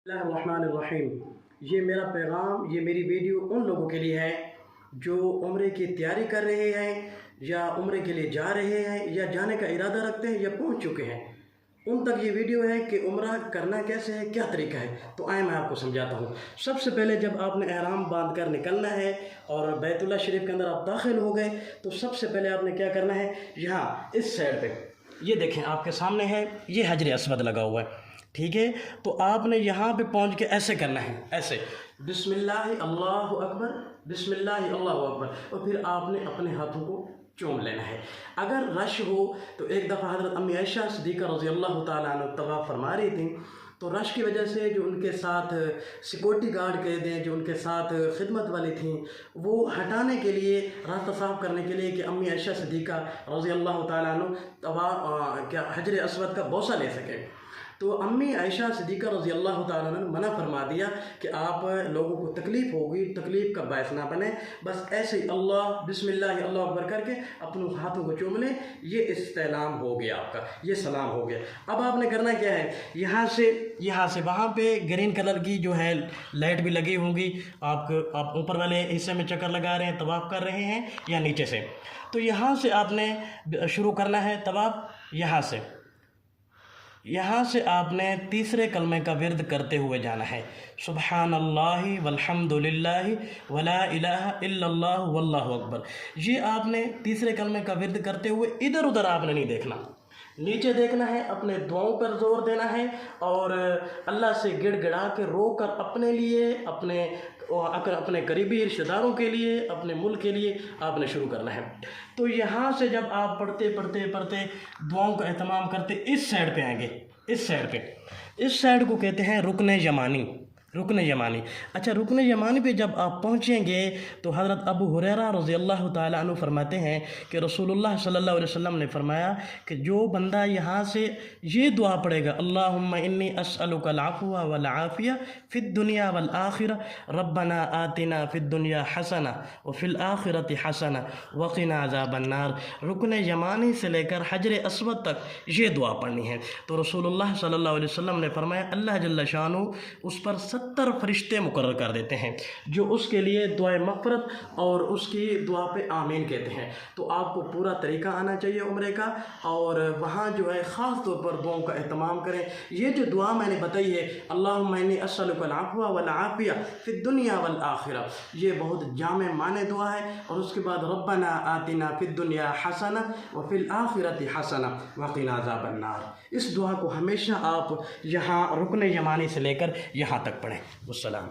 बिस्मिल्लाहिर्रहमानिर्रहीम। ये मेरा पैगाम, ये मेरी वीडियो उन लोगों के लिए है जो उम्रे की तैयारी कर रहे हैं या उम्रे के लिए जा रहे हैं या जाने का इरादा रखते हैं या पहुंच चुके हैं। उन तक ये वीडियो है कि उम्रा करना कैसे है, क्या तरीका है। तो आए मैं आपको समझाता हूँ। सबसे पहले जब आपने एहराम बांध कर निकलना है और बैतुल्लाह शरीफ के अंदर आप दाखिल हो गए तो सबसे पहले आपने क्या करना है, यहाँ इस साइड पे ये देखें आपके सामने है, ये हजर अस्वद लगा हुआ है, ठीक है। तो आपने यहाँ पे पहुँच के ऐसे करना है, ऐसे बिस्मिल्लाह अल्लाहु अकबर, बिस्मिल्लाह अल्लाहु अकबर, और फिर आपने अपने हाथों को चूम लेना है। अगर रश हो तो एक दफ़ा हज़रत अम्मी आयशा सिद्दीक़ा रज़ियल्लाहु ताला अन्हा तवाफ़ फरमा रही थी, तो रश की वजह से जो उनके साथ सिक्योरिटी गार्ड कह दें, जो उनके साथ खिदमत वाली थी, वो हटाने के लिए, रास्ता साफ़ करने के लिए कि अम्मी आयशा सिद्दीक़ा रज़ियल्लाहु ताला अन्हा क्या हजर अस्वद का बोसा ले सकें, तो अम्मी आयशा सिद्दीक़ा रज़ियल्लाहु ताला अन्हा ने मना फरमा दिया कि आप लोगों को तकलीफ़ होगी, तकलीफ़ का बायस ना बने, बस ऐसे ही अल्लाह बिस्मिल्लाह अल्लाह अकबर करके अपने हाथों को चूम लें। ये इस्तेलाम हो गया आपका, ये सलाम हो गया। अब आपने करना क्या है, यहाँ से वहाँ पे ग्रीन कलर की जो है लाइट भी लगी होंगी, आप ऊपर वाले हिस्से में चक्कर लगा रहे हैं, तवाफ़ कर रहे हैं या नीचे से, तो यहाँ से आपने शुरू करना है तवाफ़। यहाँ से आपने तीसरे कलमे का विर्द करते हुए जाना है, सुबहानल्लाहि वल्हम्दुलिल्लाहि वला इलाहा इल्लल्लाह वल्लाहु अकबर। ये आपने तीसरे कलमे का विर्द करते हुए इधर उधर आपने नहीं देखना, नीचे देखना है, अपने दुआओं पर जोर देना है और अल्लाह से गिड़गिड़ा के रो कर अपने लिए, अपने करीबी रिश्तेदारों के लिए, अपने मुल्क के लिए आपने शुरू करना है। तो यहाँ से जब आप पढ़ते दुआओं का एहतमाम करते इस साइड पे आएंगे, इस साइड को कहते हैं रुकन यमानी। अच्छा, रुकन यमानी पे जब आप पहुँचेंगे तो हज़रत अबू हुरैरा रज़ियल्लाहु ताला अन्हु फरमाते हैं कि रसूलुल्लाह सल्लल्लाहु अलैहि वसल्लम ने फरमाया कि जो बंदा यहाँ से ये दुआ पढ़ेगा, अल्लाहुम्मा इन्नी अस्अलुकल अफ़्वा वल आफ़िया फ़िद दुनिया वल आखिरा, रब्बना आतिना फ़िद दुनिया हसना व फ़िल आखिरति हसना व क़िना अज़ाबन नार। रुकन यमानी से लेकर हजर अस्वद तक ये दुआ पढ़नी है। तो रसूलुल्लाह सल्लल्लाहु अलैहि वसल्लम ने फरमाया अल्लाह जल्ल शानु उस पर 70 फरिश्ते मुकर्रर कर देते हैं जो उसके लिए दुआ मग़फ़िरत और उसकी दुआ पे आमीन कहते हैं। तो आपको पूरा तरीका आना चाहिए उम्रे का, और वहाँ जो है ख़ास तौर पर दुआओं का एहतमाम करें। ये जो दुआ मैंने बताई है, अल्लाहुम्मा इन्नी अस्अलुकल अफ़्वा वल आफ़िया फ़िद दुनिया वल आखिरा, ये बहुत जामे माने दुआ है। और उसके बाद रब्बना आतिना फ़िद दुनिया हसना व फ़िल आखिरति हसना व क़िना अज़ाबन नार। इस दुआ को हमेशा आप यहाँ रुकन यमानी से लेकर यहाँ तक पढ़ें। वस्सलाम।